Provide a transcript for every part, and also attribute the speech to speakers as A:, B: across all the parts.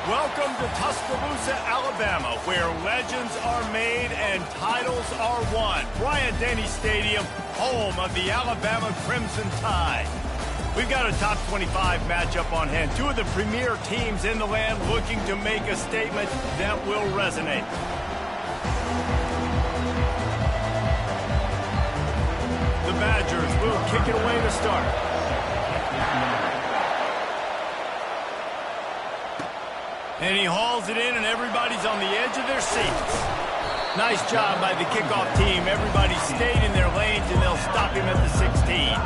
A: Welcome to Tuscaloosa, Alabama, where legends are made and titles are won. Bryant-Denny Stadium, home of the Alabama Crimson Tide. We've got a top 25 matchup on hand. Two of the premier teams in the land looking to make a statement that will resonate. The Badgers will kick it away to start. And he hauls it in, and everybody's on the edge of their seats. Nice job by the kickoff team. Everybody stayed in their lanes, and they'll stop him at the 16.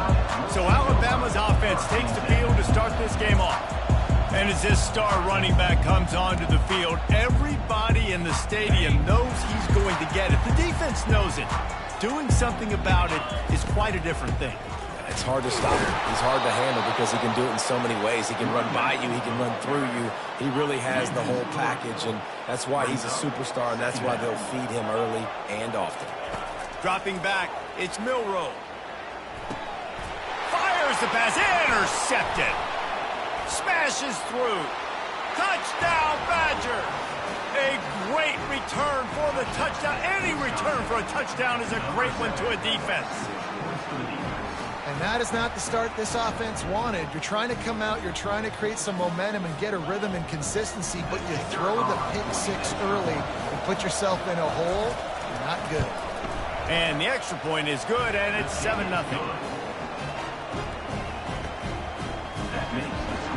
A: So Alabama's offense takes the field to start this game off. And as this star running back comes onto the field, everybody in the stadium knows he's going to get it. The defense knows it. Doing something about it is quite a different thing.
B: It's hard to stop him. He's hard to handle because he can do it in so many ways. He can run by you. He can run through you. He really has the whole package, and that's why he's a superstar, and that's why they'll feed him early and often.
A: Dropping back, it's Milroe. Fires the pass, intercepted. Smashes through. Touchdown, Badger. A great return for the touchdown. Any return for a touchdown is a great one to a defense.
C: And that is not the start this offense wanted. You're trying to come out, you're trying to create some momentum and get a rhythm and consistency, but you throw the pick six early and put yourself in a hole. Not good.
A: And the extra point is good, and it's 7-0.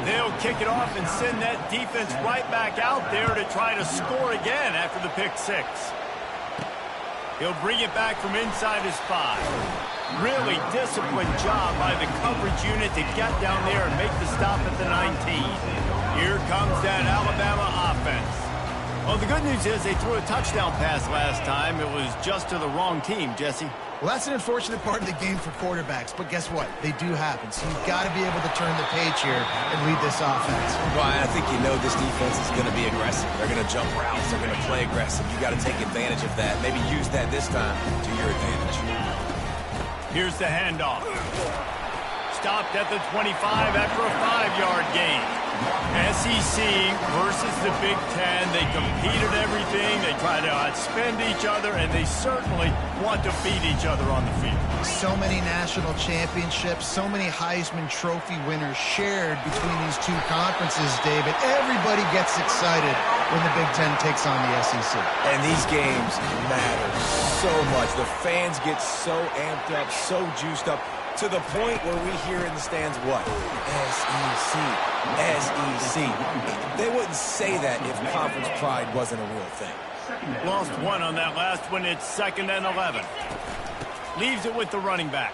A: They'll kick it off and send that defense right back out there to try to score again after the pick six. He'll bring it back from inside his 5. Really disciplined job by the coverage unit to get down there and make the stop at the 19. Here comes that Alabama offense. Well, the good news is they threw a touchdown pass last time. It was just to the wrong team, Jesse.
C: Well, that's an unfortunate part of the game for quarterbacks, but guess what? They do happen. So you've got to be able to turn the page here and lead this offense.
B: Ryan, I think you know this defense is going to be aggressive. They're going to jump routes. They're going to play aggressive. You got to take advantage of that. Maybe use that this time to your advantage.
A: Here's the handoff. Stopped at the 25 after a 5-yard gain. SEC versus the Big Ten. They compete at everything. They try to outspend each other, and they certainly want to beat each other on the field.
C: So many national championships, so many Heisman Trophy winners shared between these two conferences, David. Everybody gets excited when the Big Ten takes on the SEC.
B: And these games matter so much. The fans get so amped up, so juiced up, to the point where we hear in the stands what? SEC, SEC. They wouldn't say that if conference pride wasn't a real thing.
A: Lost one on that last one. It's 2nd and 11. Leaves it with the running back.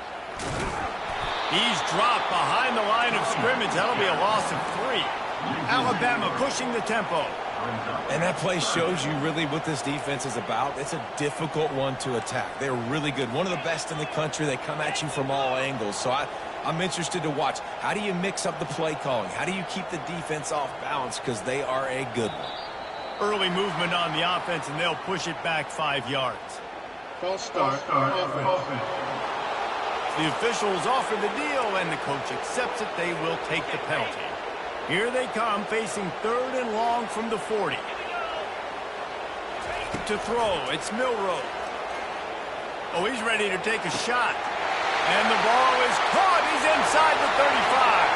A: He's dropped behind the line of scrimmage. That'll be a loss of 3. Alabama pushing the tempo.
B: And that play shows you really what this defense is about. It's a difficult one to attack. They're really good. One of the best in the country. They come at you from all angles. So I'm interested to watch. How do you mix up the play calling? How do you keep the defense off balance? Because they are a good one.
A: Early movement on the offense, and they'll push it back 5 yards.
D: False start offense.
A: The officials offer the deal, and the coach accepts it. They will take the penalty. Here they come, facing 3rd and long from the 40. To throw, it's Milroe. Oh, he's ready to take a shot. And the ball is caught. He's inside the 35.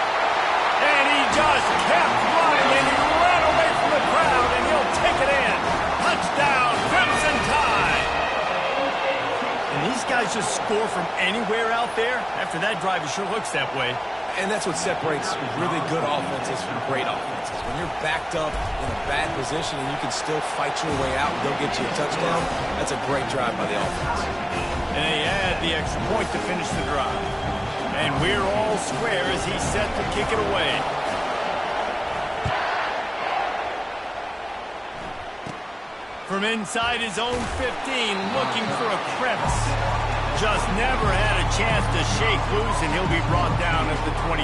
A: And he just kept running, and he ran away from the crowd, and he'll take it in. Touchdown, Crimson Tide. And these guys just score from anywhere out there. After that drive, it sure looks that way.
B: And that's what separates really good offenses from great offenses. When you're backed up in a bad position and you can still fight your way out and go get you a touchdown, that's a great drive by the offense.
A: And they add the extra point to finish the drive. And we're all square as he's set to kick it away. From inside his own 15, looking for a crevice. Just never had a chance to shake loose, and he'll be brought down at the 24.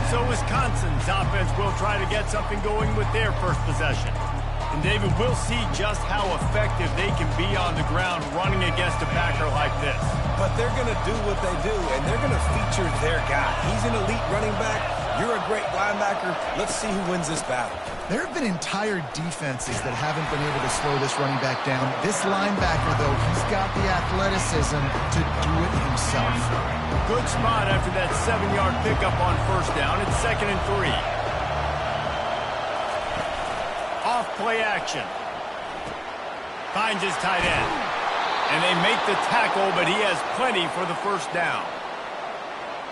A: So Wisconsin's offense will try to get something going with their first possession. And David, we'll see just how effective they can be on the ground running against a backer like this.
B: But they're going to do what they do, and they're going to feature their guy. He's an elite running back. You're a great linebacker. Let's see who wins this battle.
C: There have been entire defenses that haven't been able to slow this running back down. This linebacker, though, he's got the athleticism to do it himself.
A: Good spot after that 7-yard pickup on first down. It's 2nd and 3. Off play action. Finds his tight end. And they make the tackle, but he has plenty for the first down.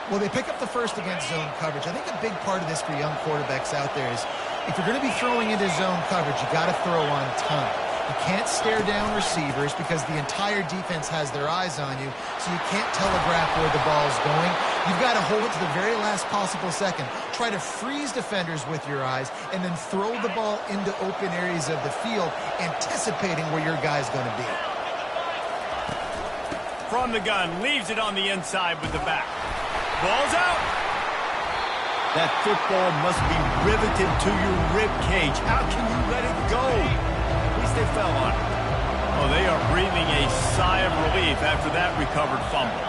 C: Well, they pick up the first against zone coverage. I think a big part of this for young quarterbacks out there is if you're going to be throwing into zone coverage, you got to throw on time. You can't stare down receivers because the entire defense has their eyes on you, so you can't telegraph where the ball's going. You've got to hold it to the very last possible second. Try to freeze defenders with your eyes and then throw the ball into open areas of the field, anticipating where your guy's going to be.
A: From the gun, leaves it on the inside with the back. Ball's out. That football must be riveted to your rib cage. How can you let it go? At least they fell on it. Oh, they are breathing a sigh of relief after that recovered fumble.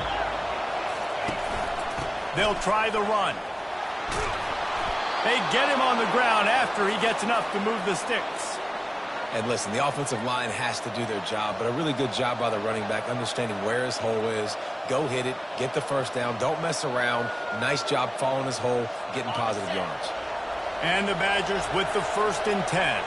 A: They'll try the run. They get him on the ground after he gets enough to move the sticks.
B: And listen, the offensive line has to do their job, but a really good job by the running back understanding where his hole is. Go hit it, get the first down, don't mess around. Nice job following his hole, getting positive yards.
A: And the Badgers with the 1st and 10.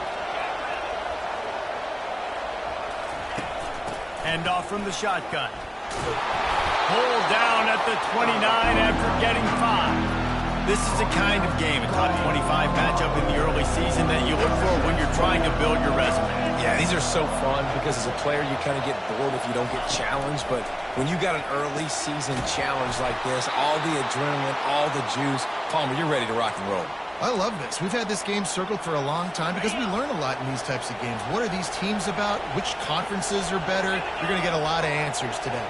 A: Hand off from the shotgun. Pulled down at the 29 after getting 5. This is the kind of game, a top 25 matchup in the early season that you look for when you're trying to build your resume.
B: Yeah, these are so fun because as a player you kind of get bored if you don't get challenged, but when you got an early season challenge like this, all the adrenaline, all the juice, Palmer, you're ready to rock and roll.
C: I love this. We've had this game circled for a long time because we learn a lot in these types of games. What are these teams about? Which conferences are better? You're going to get a lot of answers today.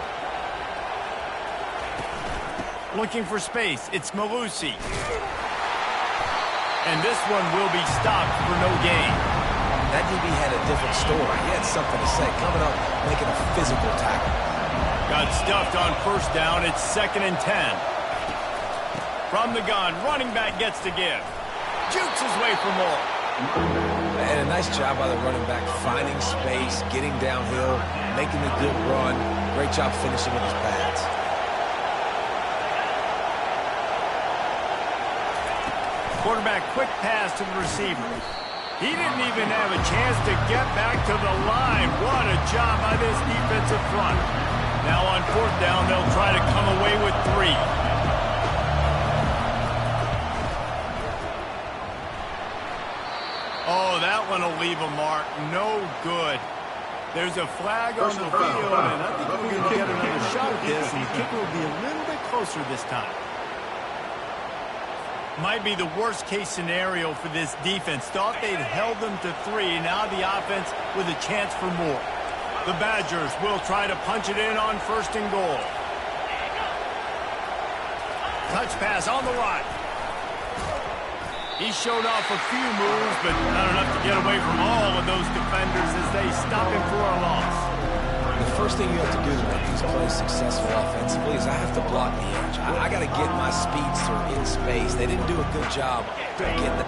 A: Looking for space, it's Malusi. And this one will be stopped for no gain.
B: That DB had a different story. He had something to say. Coming up, making a physical tackle.
A: Got stuffed on first down. It's 2nd and 10. From the gun, running back gets to give. Jukes his way for more.
B: And a nice job by the running back, finding space, getting downhill, making a good run. Great job finishing with his pads.
A: Quarterback quick pass to the receiver. He didn't even have a chance to get back to the line. What a job by this defensive front. Now on 4th down, they'll try to come away with 3. Oh, that one will leave a mark. No good. There's a flag on the field, and I think we're going to get another shot at this, and the kicker will be a little bit closer this time. Might be the worst-case scenario for this defense. Thought they'd held them to 3. Now the offense with a chance for more. The Badgers will try to punch it in on 1st and goal. Touch pass on the right. He showed off a few moves, but not enough to get away from all of those defenders as they stop him for a loss.
B: The first thing you have to do to make these plays successful offensively is I have to block the edge. I got to get my speedster in space. They didn't do a good job of getting the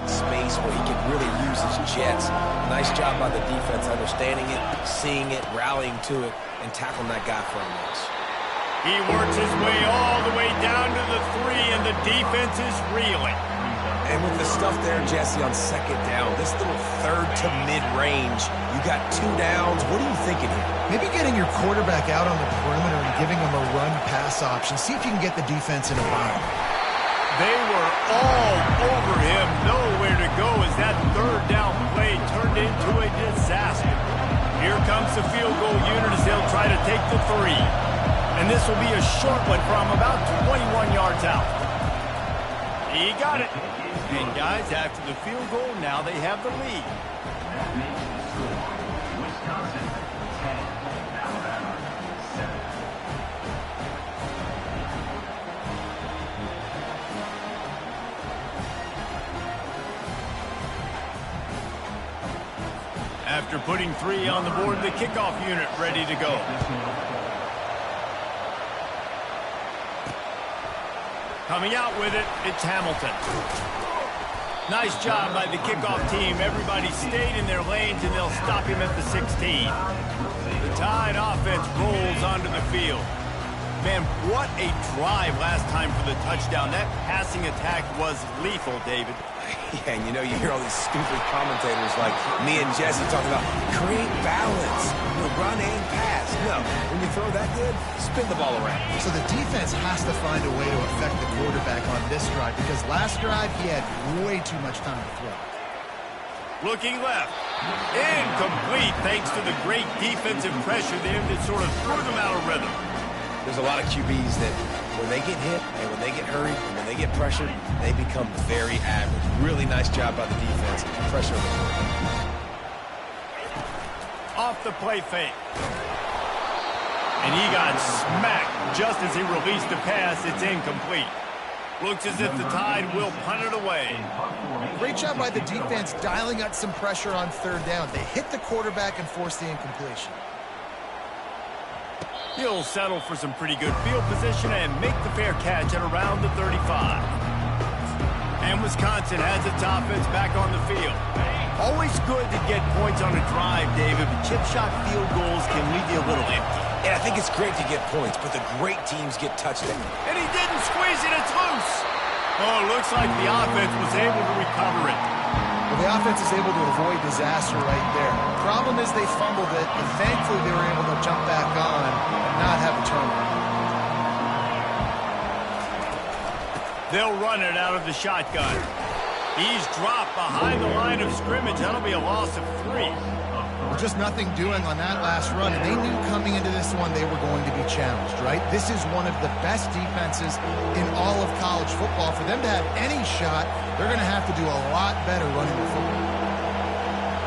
B: space where he can really use his jets. Nice job by the defense understanding it, seeing it, rallying to it, and tackling that guy for a loss.
A: He works his way all the way down to the 3, and the defense is reeling.
B: And with the stuff there, Jesse, on 2nd down, this little 3rd to mid-range, you got 2 downs. What are you thinking here?
C: Maybe getting your quarterback out on the perimeter and giving him a run-pass option. See if you can get the defense in a bind.
A: They were all over him. Nowhere to go as that 3rd down play turned into a disaster. Here comes the field goal unit as they'll try to take the 3. And this will be a short one from about 21 yards out. He got it. And guys, after the field goal, now they have the lead. After putting 3 on the board, the kickoff unit ready to go. Coming out with it, it's Hamilton. Nice job by the kickoff team. Everybody stayed in their lanes, and they'll stop him at the 16. The Tide offense rolls onto the field. Man, what a drive last time for the touchdown. That passing attack was lethal, David.
B: Yeah, and you hear all these stupid commentators like me and Jesse talking about create balance, run and pass. No, when you throw that good, spin the ball around.
C: So the defense has to find a way to affect the quarterback on this drive because last drive he had way too much time to throw.
A: Looking left. Incomplete thanks to the great defensive pressure there that sort of threw them out of rhythm.
B: There's a lot of QBs that when they get hit and when they get hurried and when they get pressured, they become very average. Really nice job by the defense. Pressure the quarterback.
A: Off the play fake. And he got smacked just as he released the pass. It's incomplete. Looks as if the Tide will punt it away.
C: Great job by the defense dialing up some pressure on third down. They hit the quarterback and forced the incompletion.
A: He'll settle for some pretty good field position and make the fair catch at around the 35. And Wisconsin has its offense back on the field. Always good to get points on a drive, David, but chip shot field goals can leave you a little empty.
B: And I think it's great to get points, but the great teams get touchdowns.
A: And he didn't squeeze it, it's loose. Oh, looks like the offense was able to recover it.
C: Well, the offense is able to avoid disaster right there. Problem is they fumbled it, and thankfully they were able to jump back on and not have a turnover.
A: They'll run it out of the shotgun. He's dropped behind the line of scrimmage. That'll be a loss of 3.
C: Well, just nothing doing on that last run, and they knew coming into this one they were going to be challenged, right? This is one of the best defenses in all of college football. For them to have any shot, they're going to have to do a lot better running the football.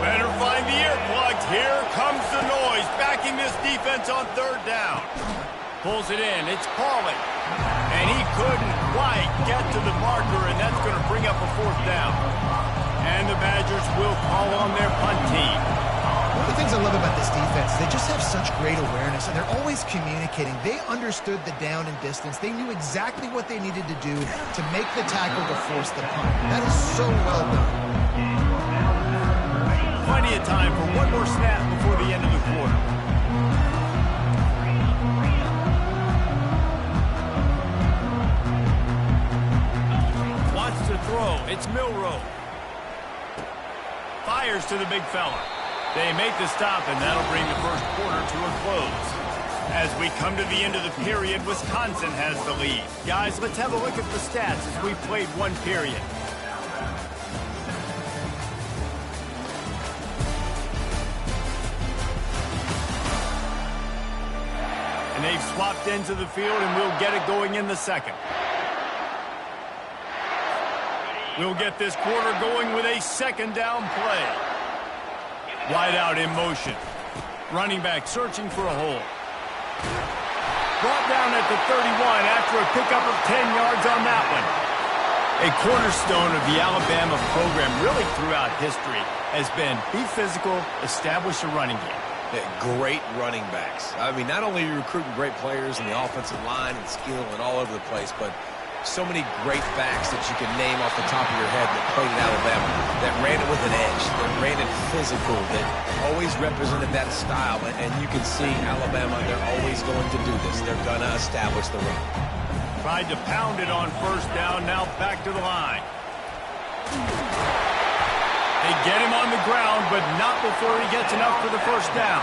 A: Better find the earplugs. Here comes the noise, backing this defense on third down. Pulls it in. It's Pauly. And he couldn't quite get to the marker, and that's going to bring up a 4th down. And the Badgers will call on their punt team.
C: One of the things I love about this defense is they just have such great awareness, and they're always communicating. They understood the down and distance. They knew exactly what they needed to do to make the tackle to force the punt. That is so well done.
A: Plenty of time for one more snap before the end of the quarter. Wants to throw. It's Milroe. Fires to the big fella. They make the stop, and that'll bring the first quarter to a close. As we come to the end of the period, Wisconsin has the lead. Guys, let's have a look at the stats as we played one period. And they've swapped ends of the field, and we'll get it going in the second. We'll get this quarter going with a second down play. Wide out in motion. Running back searching for a hole. Brought down at the 31 after a pickup of 10 yards on that one. A cornerstone of the Alabama program really throughout history has been be physical, establish a running game.
B: Great running backs. I mean, not only are you recruiting great players in the offensive line and skill and all over the place, but so many great backs that you can name off the top of your head that played at Alabama, that ran it with an edge, that ran it physical, that always represented that style. And you can see Alabama, they're always going to do this. They're going to establish the run.
A: Tried to pound it on first down, now back to the line. They get him on the ground, but not before he gets enough for the first down.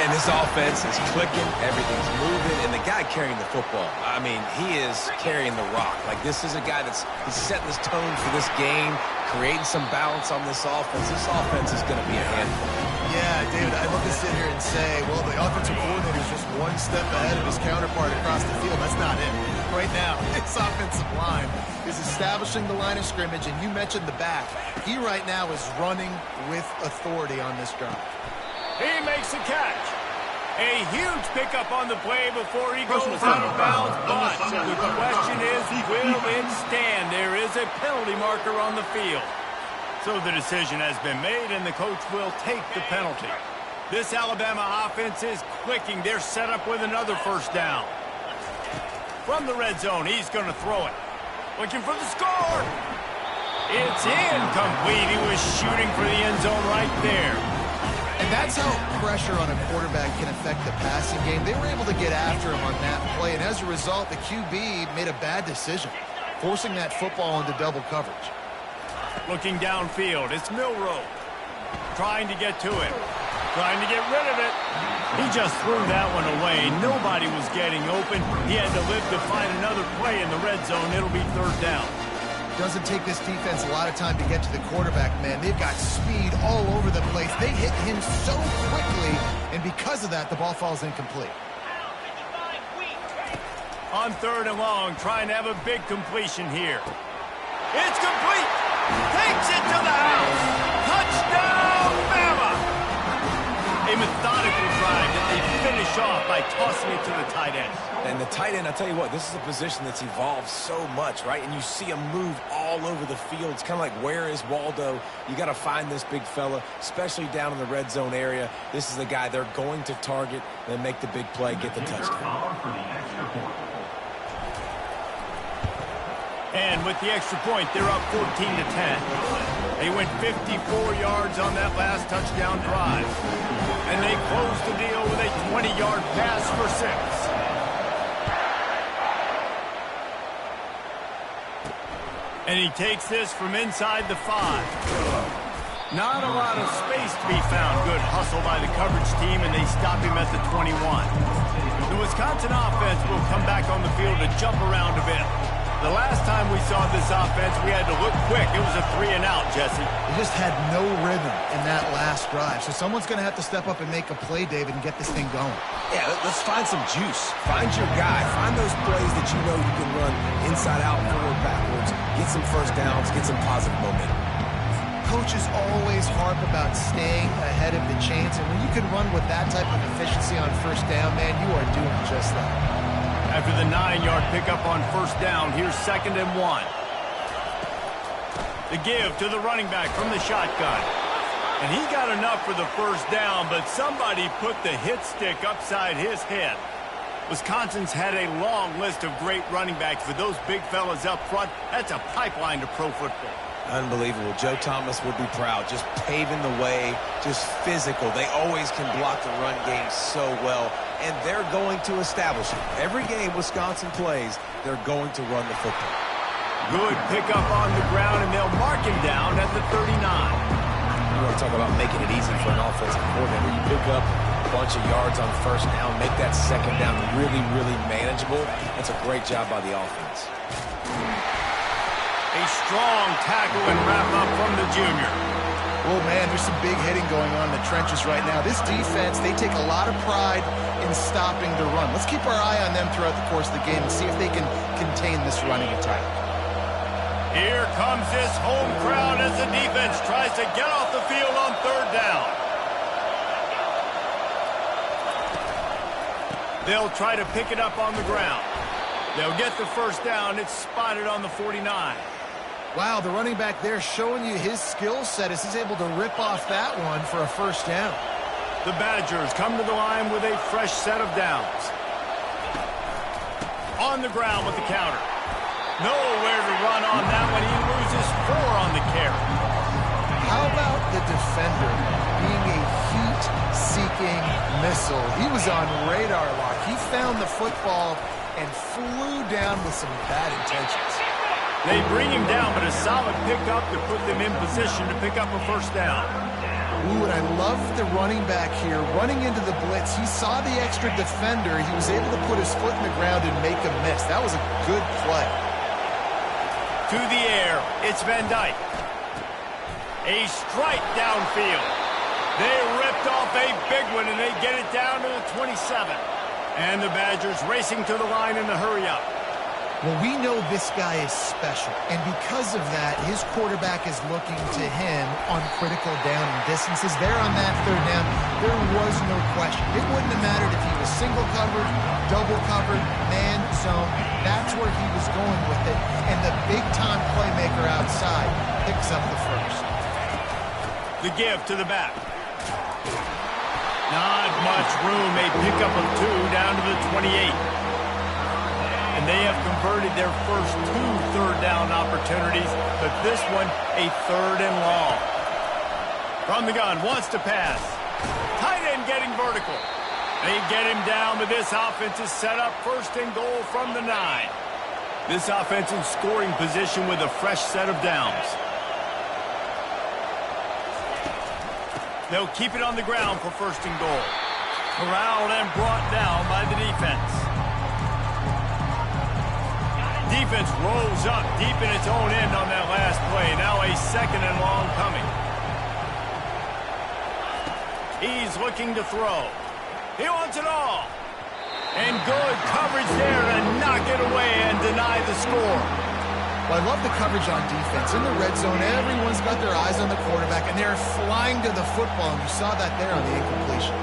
B: And this offense is clicking, everything's moving, and the guy carrying the football, I mean, he is carrying the rock. Like, this is a guy he's setting this tone for this game, creating some balance on this offense. This offense is going to be a handful.
C: Yeah, David, I'd love to sit here and say, well, the offensive coordinator is just one step ahead of his counterpart across the field. That's not it. Right now, this offensive line is establishing the line of scrimmage, and you mentioned the back. He right now is running with authority on this drive.
A: He makes a catch. A huge pickup on the play before he goes out of bounds, but the question is, will it stand? There is a penalty marker on the field. So the decision has been made, and the coach will take the penalty. This Alabama offense is clicking. They're set up with another first down. From the red zone, he's going to throw it. Looking for the score. It's incomplete. He was shooting for the end zone right there.
C: And that's how pressure on a quarterback can affect the passing game. They were able to get after him on that play, and as a result, the QB made a bad decision, forcing that football into double coverage.
A: Looking downfield, it's Milroe. Trying to get to it. Trying to get rid of it. He just threw that one away. Nobody was getting open. He had to live to find another play in the red zone. It'll be third down.
C: Doesn't take this defense a lot of time to get to the quarterback, man. They've got speed all over the place. They hit him so quickly, and because of that, the ball falls incomplete.
A: On third and long, trying to have a big completion here. It's complete. Takes it to the house. Touchdown, Bama. A methodical drive that they finish off by tossing it to the tight end.
B: And the tight end, I tell you what, this is a position that's evolved so much, right? And you see him move all over the field. It's kind of like, where is Waldo? You got to find this big fella, especially down in the red zone area. This is the guy they're going to target and make the big play, get the touchdown.
A: And with the extra point, they're up 14-10. They went 54 yards on that last touchdown drive. And they closed the deal with a 20-yard pass for 6. And he takes this from inside the 5. Not a lot of space to be found. Good hustle by the coverage team, and they stop him at the 21. The Wisconsin offense will come back on the field to jump around a bit. The last time we saw this offense, we had to look quick. It was a 3-and-out, Jesse.
C: They just had no rhythm in that last drive. So someone's going to have to step up and make a play, David, and get this thing going.
B: Yeah, let's find some juice. Find your guy. Find those plays that you know you can run inside out, forward, backwards. Get some first downs. Get some positive momentum.
C: Coaches always harp about staying ahead of the chains, and when you can run with that type of efficiency on first down, man, you are doing just that.
A: After the 9-yard pickup on first down, here's 2nd and 1. The give to the running back from the shotgun. And he got enough for the first down, but somebody put the hit stick upside his head. Wisconsin's had a long list of great running backs. With those big fellas up front, that's a pipeline to pro football.
B: Unbelievable. Joe Thomas would be proud. Just paving the way, just physical. They always can block the run game so well, and they're going to establish it. Every game Wisconsin plays, they're going to run the football.
A: Good pickup on the ground, and they'll mark him down at the 39.
B: You want to talk about making it easy for an offensive coordinator. You pick up a bunch of yards on first down, make that second down really, really manageable. That's a great job by the offense.
A: A strong tackle and wrap-up from the junior.
C: Oh, man, there's some big hitting going on in the trenches right now. This defense, they take a lot of pride in stopping the run. Let's keep our eye on them throughout the course of the game and see if they can contain this running attack.
A: Here comes this home crowd as the defense tries to get off the field on third down. They'll try to pick it up on the ground. They'll get the first down. It's spotted on the 49.
C: Wow, the running back there showing you his skill set as he's able to rip off that one for a first down.
A: The Badgers come to the line with a fresh set of downs. On the ground with the counter. Nowhere to run on that one. He loses 4 on the carry.
C: How about the defender being a heat-seeking missile? He was on radar lock. He found the football and flew down with some bad intentions.
A: They bring him down, but a solid pickup to put them in position to pick up a first down.
C: Ooh, and I love the running back here. Running into the blitz, he saw the extra defender. He was able to put his foot in the ground and make a miss. That was a good play.
A: To the air, it's Van Dyke. A strike downfield. They ripped off a big one, and they get it down to the 27. And the Badgers racing to the line in the hurry-up.
C: Well, we know this guy is special, and because of that, his quarterback is looking to him on critical down and distances. There on that third down, there was no question. It wouldn't have mattered if he was single covered, double covered, man zone. That's where he was going with it, and the big-time playmaker outside picks up the first.
A: The give to the back. Not much room. A pickup of 2 down to the 28. And they have converted their first 2 third-down opportunities, but this one a 3rd and long. From the gun, wants to pass. Tight end getting vertical. They get him down, but this offense is set up 1st and goal from the 9. This offense in scoring position with a fresh set of downs. They'll keep it on the ground for 1st and goal. Corralled and brought down by the defense. Defense rolls up deep in its own end on that last play. Now a 2nd and long coming. He's looking to throw. He wants it all. And good coverage there to knock it away and deny the score.
C: Well, I love the coverage on defense. In the red zone, everyone's got their eyes on the quarterback, and they're flying to the football, and you saw that there on the incompletion.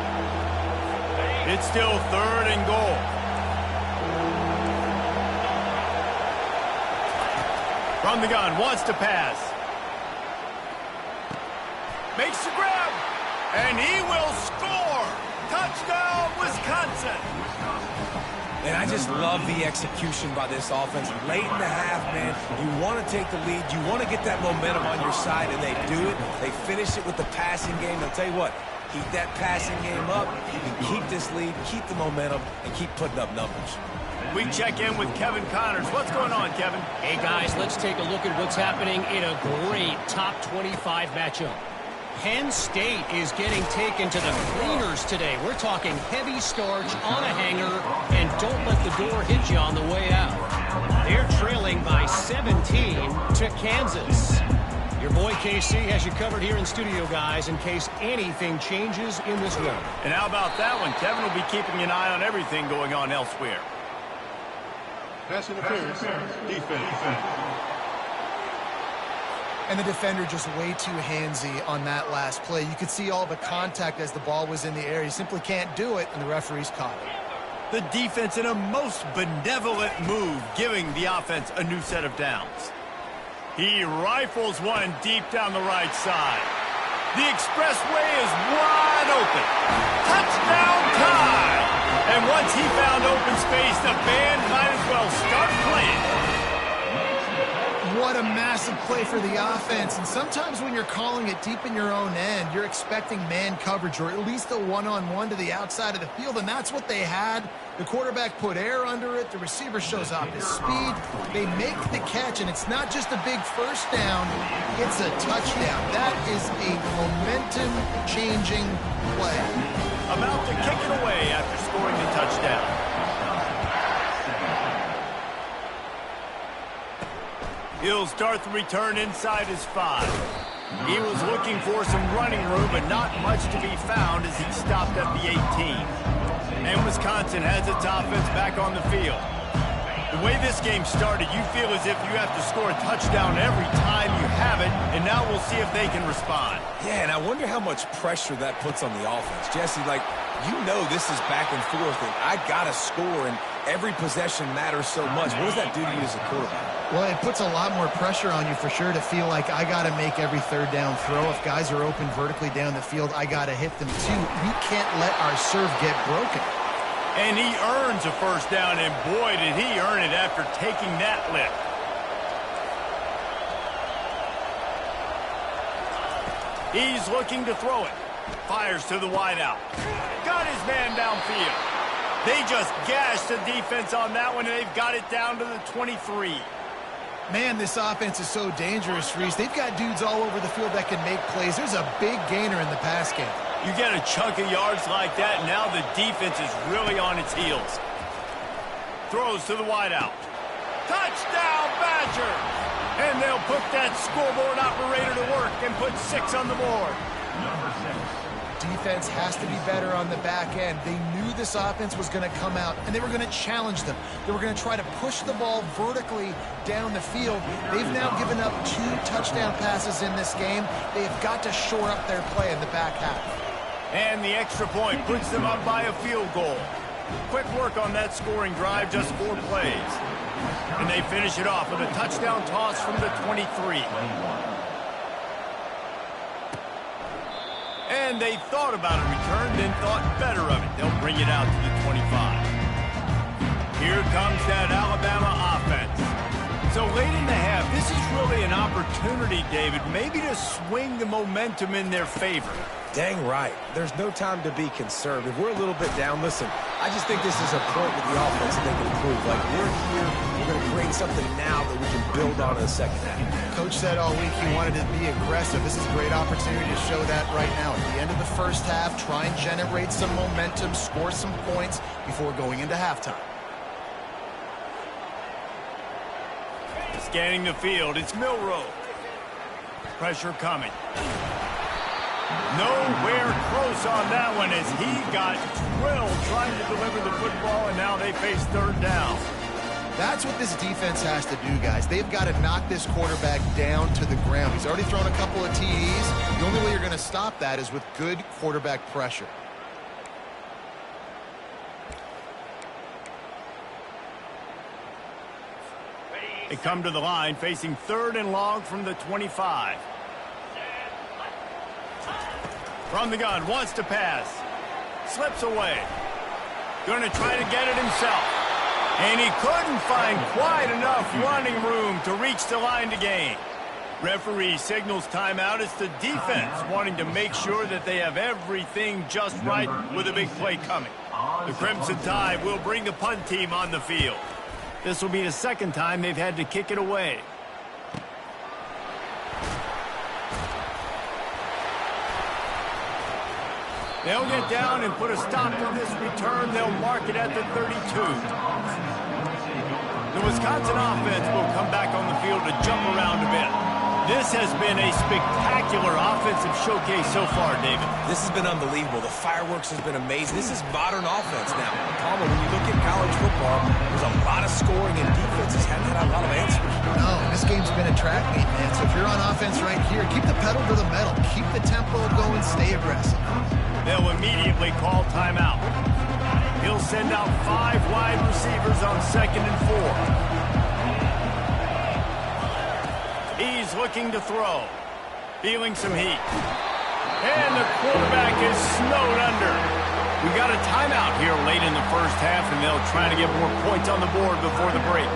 A: It's still 3rd and goal. From the gun, wants to pass. Makes the grab, and he will score. Touchdown, Wisconsin.
B: And I just love the execution by this offense. Late in the half, man, you want to take the lead. You want to get that momentum on your side, and they do it. They finish it with the passing game. I'll tell you what, keep that passing game up. You can keep this lead, keep the momentum, and keep putting up numbers.
A: We check in with Kevin Connors. What's going on, Kevin?
E: Hey, guys, let's take a look at what's happening in a great top 25 matchup. Penn State is getting taken to the cleaners today. We're talking heavy starch on a hanger, and don't let the door hit you on the way out. They're trailing by 17 to Kansas. Your boy KC has you covered here in studio, guys, in case anything changes in this one.
A: And how about that one? Kevin will be keeping an eye on everything going on elsewhere.
D: Pass interference. Defense.
C: And the defender just way too handsy on that last play. You could see all the contact as the ball was in the air. He simply can't do it, and the referees caught it.
A: The defense in a most benevolent move, giving the offense a new set of downs. He rifles one deep down the right side. The expressway is wide open. Touchdown time! And once he found open space, the band might as well start playing.
C: What a massive play for the offense. And sometimes when you're calling it deep in your own end, you're expecting man coverage or at least a one-on-one to the outside of the field, and that's what they had. The quarterback put air under it. The receiver shows off his speed. They make the catch, and it's not just a big first down. It's a touchdown. That is a momentum-changing play.
A: About to kick it away after scoring the touchdown. He'll start the return inside his 5. He was looking for some running room, but not much to be found as he stopped at the 18. And Wisconsin has its offense back on the field. The way this game started, you feel as if you have to score a touchdown every time you have it, and now we'll see if they can respond.
B: Yeah, and I wonder how much pressure that puts on the offense. Jesse, like, you know this is back and forth, and I got to score, and every possession matters so much. What does that do to you as a quarterback?
C: Well, it puts a lot more pressure on you for sure to feel like I got to make every third down throw. If guys are open vertically down the field, I got to hit them too. We can't let our serve get broken.
A: And he earns a first down, and boy, did he earn it after taking that lift. He's looking to throw it. Fires to the wideout. Got his man downfield. They just gashed the defense on that one, and they've got it down to the 23.
C: Man, this offense is so dangerous, Reese. They've got dudes all over the field that can make plays. There's a big gainer in the pass game.
A: You get a chunk of yards like that, and now the defense is really on its heels. Throws to the wideout. Touchdown, Badger! And they'll put that scoreboard operator to work and put 6 on the board.
C: Defense has to be better on the back end. They knew this offense was going to come out, and they were going to challenge them. They were going to try to push the ball vertically down the field. They've now given up 2 touchdown passes in this game. They've got to shore up their play in the back half. And the extra point puts them up by a field goal. Quick work on that scoring drive, just 4 plays. And they finish it off with a touchdown toss from the 23.
A: And they thought about a return, then thought better of it. They'll bring it out to the 25. Here comes that Alabama offense. So late in the half, this is really an opportunity, David, maybe to swing the momentum in their favor.
B: Dang right. There's no time to be concerned. If we're a little bit down, listen, I just think this is a point with the offense that they can improve. Like, we're here, we're going to create something now that we can build on in the second half.
C: Coach said all week he wanted to be aggressive. This is a great opportunity to show that right now. At the end of the first half, try and generate some momentum, score some points before going into halftime.
A: Scanning the field, it's Milroe. Pressure coming. Nowhere close on that one as he got drilled trying to deliver the football, and now they face third down.
C: That's what this defense has to do, guys. They've got to knock this quarterback down to the ground. He's already thrown a couple of TDs. The only way you're going to stop that is with good quarterback pressure.
A: They come to the line facing third and long from the 25. From the gun, wants to pass. Slips away. Going to try to get it himself. And he couldn't find quite enough running room to reach the line to gain. Referee signals timeout. It's the defense wanting to make sure that they have everything just right with a big play coming. The Crimson Tide will bring the punt team on the field. This will be the second time they've had to kick it away. They'll get down and put a stop to this return. They'll mark it at the 32. The Wisconsin offense will come back on the field to jump around a bit. This has been a spectacular offensive showcase so far, David.
B: This has been unbelievable. The fireworks has been amazing. This is modern offense now. Palmer, when you look at college football, there's a lot of scoring and defenses haven't had a lot of answers.
C: No, this game's been a track meet, man. So if you're on offense right here, keep the pedal to the metal. Keep the tempo going. Stay aggressive.
A: They'll immediately call timeout. He'll send out 5 wide receivers on 2nd and 4. He's looking to throw. Feeling some heat. And the quarterback is snowed under. We got a timeout here late in the first half, and they'll try to get more points on the board before the break.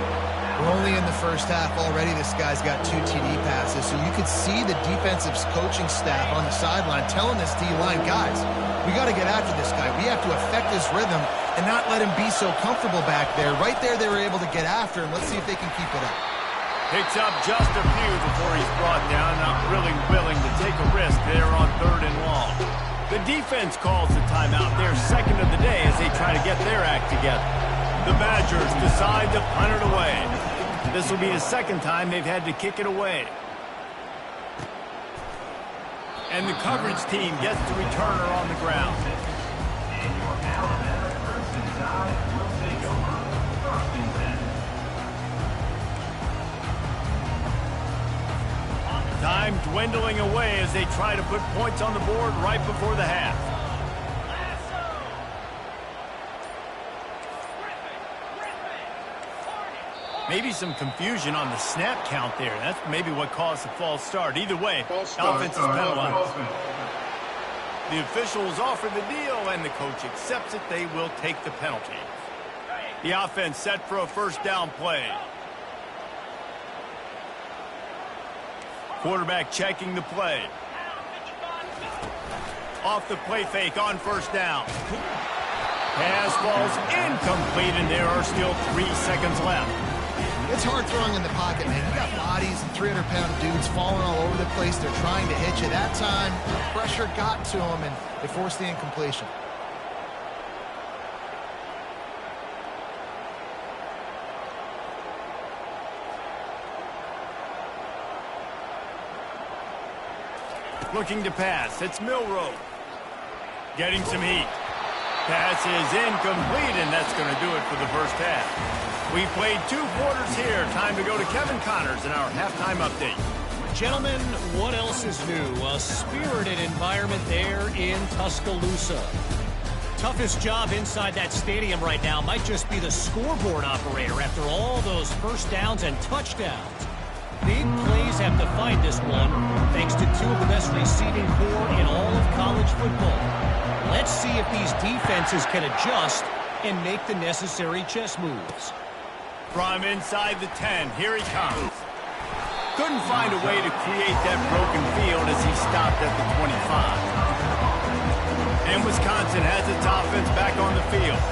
C: We're only in the first half already. This guy's got 2 TD passes, so you could see the defensive coaching staff on the sideline telling this D-line, guys, we got to get after this guy. We have to affect his rhythm and not let him be so comfortable back there. Right there, they were able to get after him. Let's see if they can keep it up.
A: Picks up just a few before he's brought down. Not really willing to take a risk there on 3rd and long. The defense calls the timeout. Their second of the day as they try to get their act together. The Badgers decide to punt it away. This will be the second time they've had to kick it away. And the coverage team gets the returner on the ground. Time dwindling away as they try to put points on the board right before the half. Maybe some confusion on the snap count there. That's maybe what caused the false start. Either way, offense is penalized. The officials offer the deal, and the coach accepts it. They will take the penalty. The offense set for a first down play. Quarterback checking the play. Off the play fake on first down. Pass falls incomplete, and there are still 3 seconds left.
C: It's hard throwing in the pocket, man. You got bodies and 300-pound dudes falling all over the place. They're trying to hit you. That time, pressure got to them, and they forced the incompletion.
A: Looking to pass. It's Milroe. Getting some heat. Pass is incomplete, and that's going to do it for the first half. We played 2 quarters here. Time to go to Kevin Connors in our halftime update.
E: Gentlemen, what else is new? A spirited environment there in Tuscaloosa. Toughest job inside that stadium right now might just be the scoreboard operator after all those first downs and touchdowns. big plays have defined this one, thanks to two of the best receiving corps in all of college football. Let's see if these defenses can adjust and make the necessary chess moves.
A: From inside the 10, here he comes. Couldn't find a way to create that broken field as he stopped at the 25. And Wisconsin has its offense back on the field.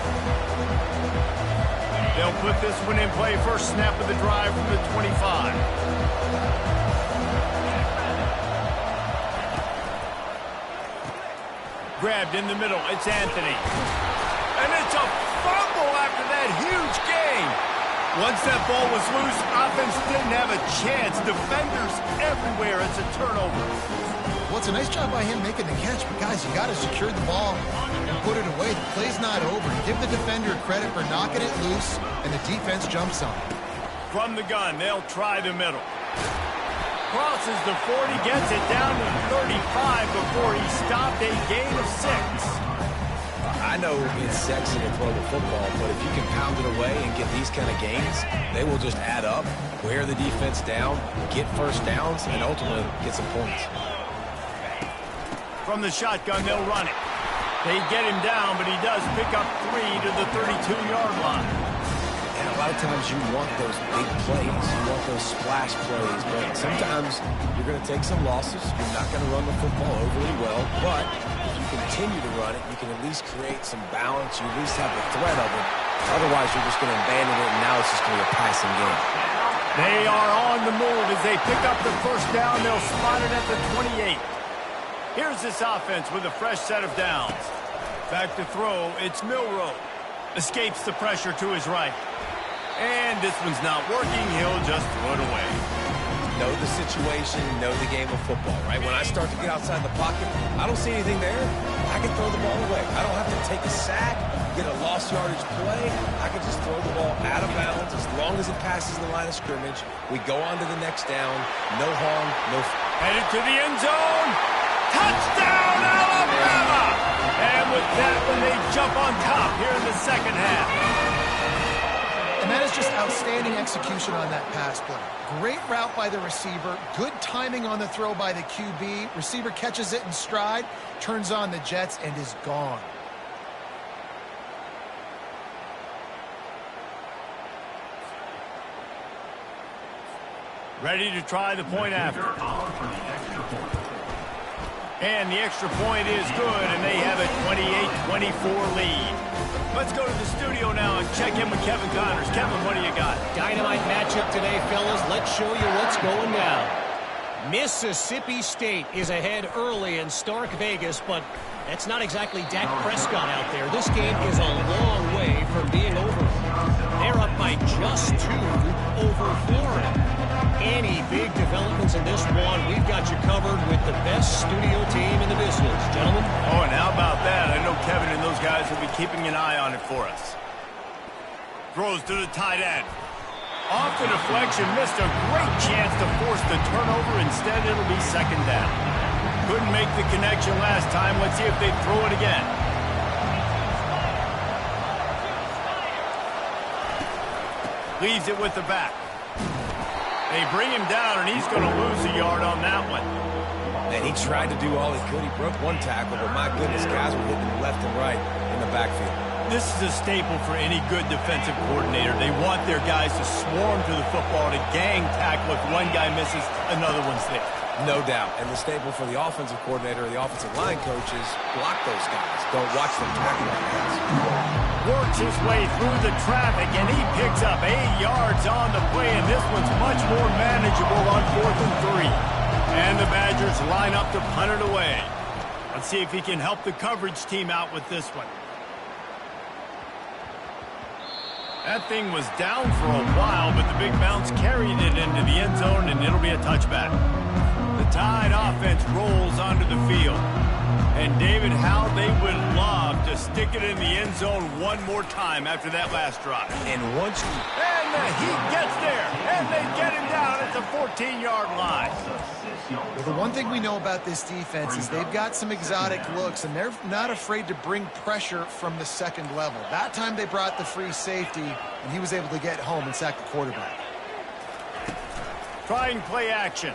A: They'll put this one in play first snap of the drive from the 25. Grabbed in the middle, it's Anthony. And it's a fumble after that huge gain. Once that ball was loose, offense didn't have a chance. Defenders everywhere, it's a turnover.
C: Well, it's a nice job by him making the catch, but guys, you got to secure the ball and put it away. The play's not over. Give the defender credit for knocking it loose, and the defense jumps on it.
A: From the gun, they'll try the middle. Crosses the 40, gets it down to the 35 before he stopped a gain of 6.
B: I know it's sexy to throw the football, but if you can pound it away and get these kind of gains, they will just add up, wear the defense down, get first downs, and ultimately get some points.
A: From the shotgun, they'll run it. They get him down, but he does pick up 3 to the 32-yard line.
B: And a lot of times you want those big plays, you want those splash plays, but sometimes you're going to take some losses. You're not going to run the football overly well, but if you continue to run it, you can at least create some balance. You at least have the threat of it. Otherwise, you're just going to abandon it, and now it's just going to be a passing game.
A: They are on the move as they pick up the first down. They'll spot it at the 28. Here's this offense with a fresh set of downs. Back to throw, it's Milroe. Escapes the pressure to his right. And this one's not working, he'll just throw it away.
B: Know the situation, know the game of football, right? When I start to get outside the pocket, I don't see anything there. I can throw the ball away. I don't have to take a sack, get a lost yardage play. I can just throw the ball out of bounds as long as it passes the line of scrimmage. We go on to the next down. No harm, no...
A: Headed to the end zone. Touchdown, Alabama! And with that one, they jump on top here in the second half.
C: And that is just outstanding execution on that pass play. Great route by the receiver, good timing on the throw by the QB. Receiver catches it in stride, turns on the jets, and is gone.
A: Ready to try the point after. And the extra point is good, and they have a 28-24 lead. Let's go to the studio now and check in with Kevin Connors. Kevin, what do you got?
E: Dynamite matchup today, fellas. Let's show you what's going down. Mississippi State is ahead early in Stark Vegas, but that's not exactly Dak Prescott out there. This game is a long way from being over. They're up by just 2 over Florida. Any big developments in this one, we've got you covered with the best studio team in the business. Gentlemen?
A: Oh, and how about that? I know Kevin and those guys will be keeping an eye on it for us. Throws to the tight end. Off the deflection, missed a great chance to force the turnover. Instead, it'll be second down. Couldn't make the connection last time. Let's see if they throw it again. Leaves it with the back. They bring him down, and he's going to lose a yard on that one.
B: And he tried to do all he could. He broke one tackle, but my goodness, guys were hitting him left and right in the backfield.
A: This is a staple for any good defensive coordinator. They want their guys to swarm to the football, to gang tackle. If one guy misses, another one's there.
B: No doubt. And the staple for the offensive coordinator or the offensive line coaches, block those guys. Don't watch them tackle those guys.
A: Works his way through the traffic, and he picks up 8 yards on the play, and this one's much more manageable on 4th and 3. And the Badgers line up to punt it away. Let's see if he can help the coverage team out with this one. That thing was down for a while, but the big bounce carried it into the end zone, and it'll be a touchback. The Tide offense rolls onto the field. And David, how they would love to stick it in the end zone one more time after that last drive.
B: And once you...
A: And the Heat gets there, and they get him down at the 14-yard line.
C: Well, the one thing we know about this defense is they've got some exotic looks, and they're not afraid to bring pressure from the second level. That time they brought the free safety, and he was able to get home and sack the quarterback.
A: Trying play action.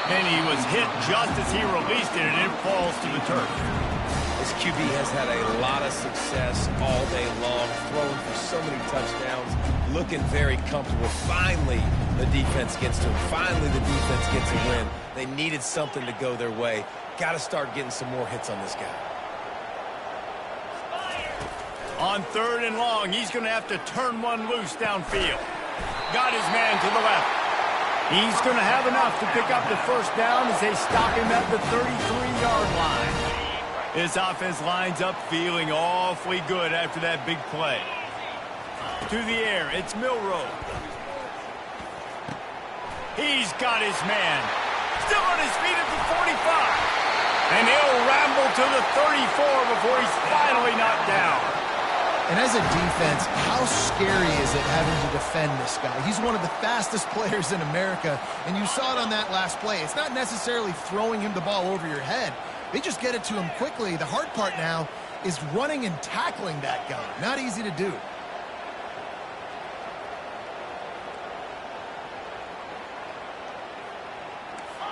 A: And he was hit just as he released it, and it falls to the turf.
B: This QB has had a lot of success all day long, throwing for so many touchdowns, looking very comfortable. Finally, the defense gets to him. Finally, the defense gets a win. They needed something to go their way. Got to start getting some more hits on this guy.
A: On 3rd and long, he's going to have to turn one loose downfield. Got his man to the left. He's going to have enough to pick up the first down as they stop him at the 33-yard line. His offense lines up feeling awfully good after that big play. To the air, it's Milrow. He's got his man. Still on his feet at the 45. And he'll ramble to the 34 before he's finally knocked down.
C: And as a defense, how scary is it having to defend this guy? He's one of the fastest players in America, and you saw it on that last play. It's not necessarily throwing him the ball over your head. They just get it to him quickly. The hard part now is running and tackling that guy. Not easy to do.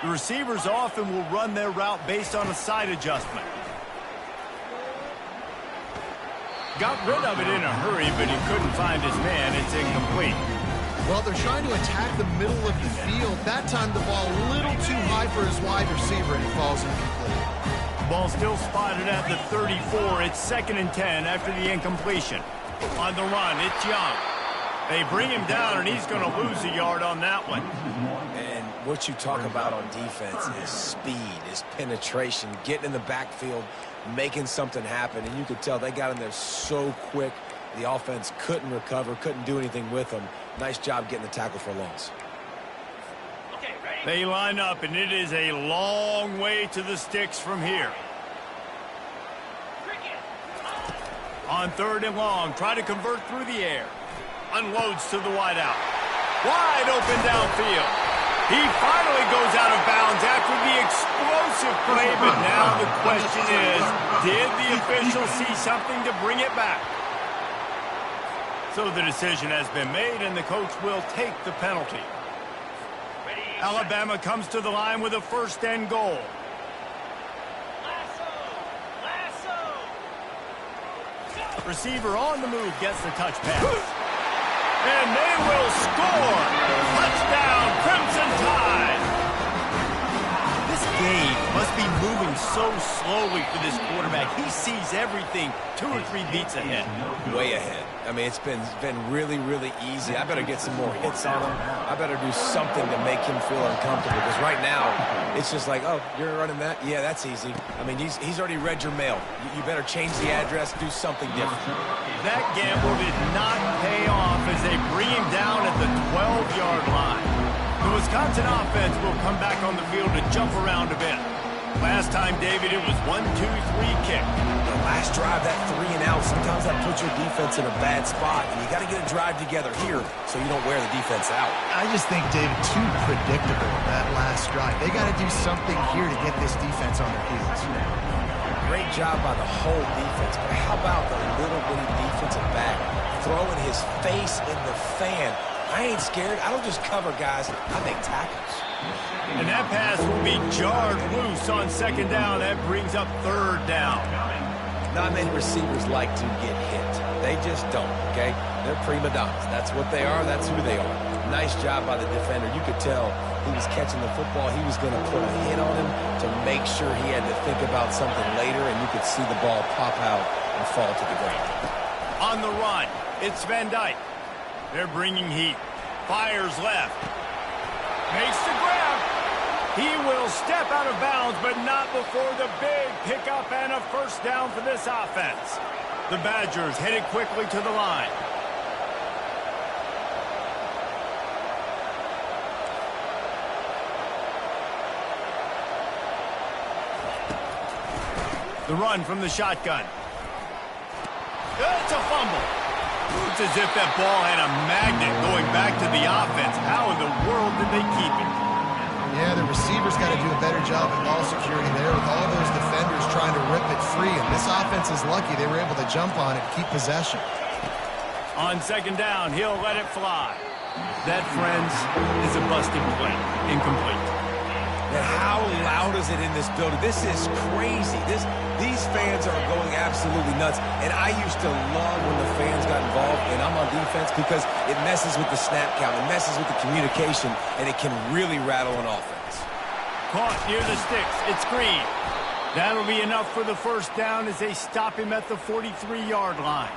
A: The receivers often will run their route based on a side adjustment. Got rid of it in a hurry, but he couldn't find his man. It's incomplete.
C: Well, they're trying to attack the middle of the field. That time the ball a little too high for his wide receiver, and it falls incomplete.
A: Ball still spotted at the 34. It's 2nd and 10 after the incompletion. On the run, it's Young. They bring him down, and he's going to lose a yard on that one.
B: And what you talk about on defense is speed, is penetration, getting in the backfield, making something happen. And you could tell they got in there so quick. The offense couldn't recover, couldn't do anything with them. Nice job getting the tackle for a loss.
A: They line up, and it is a long way to the sticks from here. On 3rd and long, try to convert through the air. Unloads to the wideout. Wide open downfield. He finally goes out of bounds after the explosive play, but now the question is, did the official see something to bring it back? So the decision has been made, and the coach will take the penalty. Alabama comes to the line with a 1st and goal. Receiver on the move gets the touch pass. And they will score! Touchdown, Crimson Tide! This game must be moving so slowly for this quarterback. He sees everything 2 or 3 beats ahead.
B: Way ahead. I mean, it's been really, really easy. I better get some more hits on him. I better do something to make him feel uncomfortable, because right now, it's just like, oh, you're running that? Yeah, that's easy. I mean, he's already read your mail. You better change the address, do something different.
A: That gamble did not pay off as they bring him down at the 12-yard line. The Wisconsin offense will come back on the field to jump around a bit. Last time, David, it was 1-2-3 kick.
B: The last drive, that 3 and out, sometimes that puts your defense in a bad spot, and you got to get a drive together here so you don't wear the defense out.
C: I just think, David, too predictable, that last drive. They got to do something here to get this defense on their heels.
B: Great job by the whole defense, but how about the little bitty defensive back throwing his face in the fan? I ain't scared. I don't just cover guys. I make tackles.
A: And that pass will be jarred loose on 2nd down. That brings up 3rd down.
B: Not many receivers like to get hit. They just don't, okay? They're prima donnas. That's what they are. That's who they are. Nice job by the defender. You could tell he was catching the football. He was going to put a hit on him to make sure he had to think about something later, and you could see the ball pop out and fall to the ground.
A: On the run, it's Van Dyke. They're bringing heat. Fires left. Makes the grab. He will step out of bounds, but not before the big pickup and a 1st down for this offense. The Badgers headed quickly to the line. The run from the shotgun. It's a fumble. It's as if that ball had a magnet going back to the offense. How in the world did they keep it?
C: Yeah, the receivers got to do a better job at ball security there with all those defenders trying to rip it free. And this offense is lucky they were able to jump on it, keep possession.
A: On 2nd down, he'll let it fly. That, friends, is a busted play. Incomplete.
B: And how loud is it in this building? This is crazy. These fans are going absolutely nuts. And I used to love when the fans got involved, and I'm on defense, because it messes with the snap count. It messes with the communication, and it can really rattle an offense.
A: Caught near the sticks. It's green. That'll be enough for the first down as they stop him at the 43-yard line.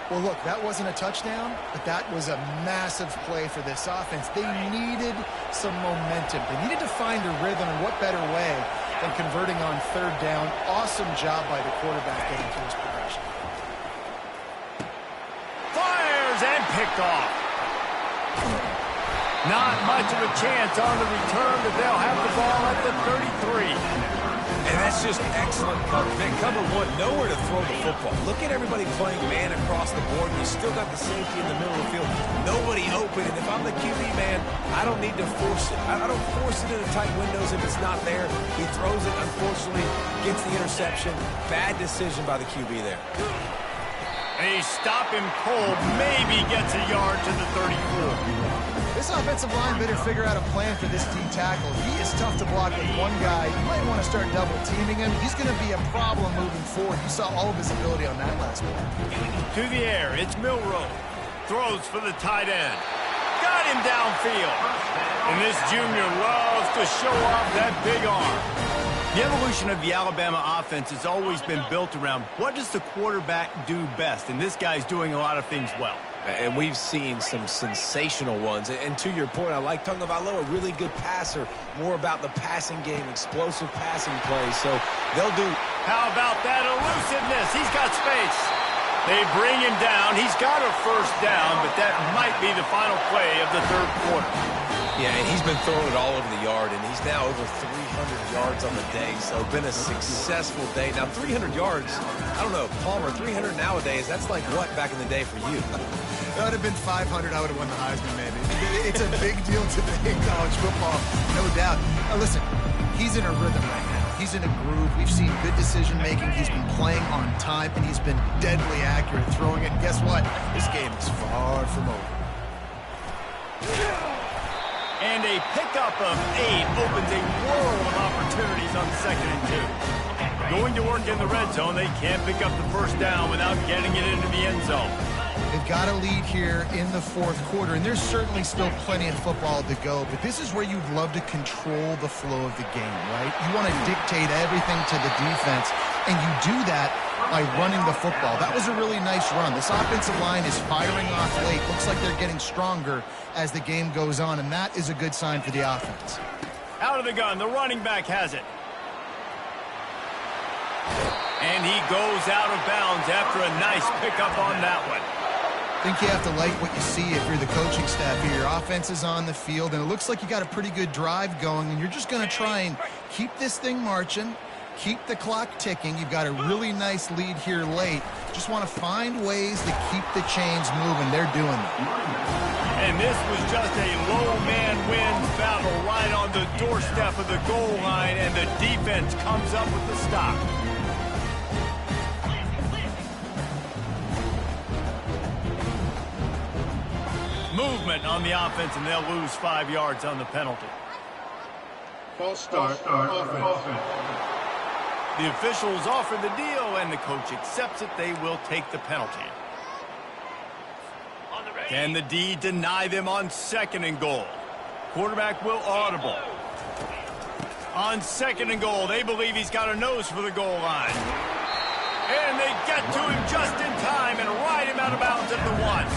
C: Well, look, that wasn't a touchdown, but that was a massive play for this offense. They needed some momentum. They needed to find a rhythm, and what better way than converting on third down. Awesome job by the quarterback getting to his progression.
A: Fires and picked off. Not much of a chance on the return, but they'll have the ball at the 33.
B: And that's just excellent coverage. Man, cover one, nowhere to throw the football. Look at everybody playing man across the board. You still got the safety in the middle of the field. Nobody open. And if I'm the QB, man, I don't need to force it. I don't force it into tight windows if it's not there. He throws it, unfortunately, gets the interception. Bad decision by the QB there.
A: They stop him cold. Maybe gets a yard to the 34.
C: This offensive line better figure out a plan for this D tackle. He is tough to block with one guy. You might want to start double teaming him. He's going to be a problem moving forward. You saw all of his ability on that last one.
A: To the air, it's Milroe. Throws for the tight end. Got him downfield. And this junior loves to show off that big arm. The evolution of the Alabama offense has always been built around what does the quarterback do best, and this guy's doing a lot of things well.
B: And we've seen some sensational ones. And to your point, I like Tagovailoa, a really good passer, more about the passing game, explosive passing plays. So they'll do.
A: How about that elusiveness? He's got space. They bring him down. He's got a first down, but that might be the final play of the third quarter.
B: Yeah, and he's been throwing it all over the yard, and he's now over 300 yards on the day, so been a successful day. Now, 300 yards, I don't know, Palmer, 300 nowadays, that's like what back in the day for you?
C: That would have been 500. I would have won the Heisman, maybe. It's a big deal today in college football, no doubt. Now, listen, he's in a rhythm right now. He's in a groove. We've seen good decision-making. He's been playing on time, and he's been deadly accurate throwing it. And guess what? This game is far from over.
A: And a pickup of 8 opens a world of opportunities on 2nd and 2. Going to work in the red zone, they can't pick up the first down without getting it into the end zone.
C: They've got a lead here in the fourth quarter, and there's certainly still plenty of football to go, but this is where you'd love to control the flow of the game, right? You want to dictate everything to the defense, and you do that by running the football. That was a really nice run. This offensive line is firing off late. Looks like they're getting stronger as the game goes on, and that is a good sign for the offense.
A: Out of the gun, the running back has it. And he goes out of bounds after a nice pickup on that one.
C: I think you have to like what you see if you're the coaching staff here. Your offense is on the field, and it looks like you got a pretty good drive going, and you're just going to try and keep this thing marching, keep the clock ticking. You've got a really nice lead here late. Just want to find ways to keep the chains moving. They're doing it.
A: And this was just a low man wins battle right on the doorstep of the goal line, and the defense comes up with the stop. Movement on the offense, and they'll lose 5 yards on the penalty.
D: False start, offense.
A: The officials offer the deal, and the coach accepts it. They will take the penalty. Can the D deny them on 2nd and goal? Quarterback will audible. On 2nd and goal, they believe he's got a nose for the goal line. And they get to him just in time and ride him out of bounds at the 1.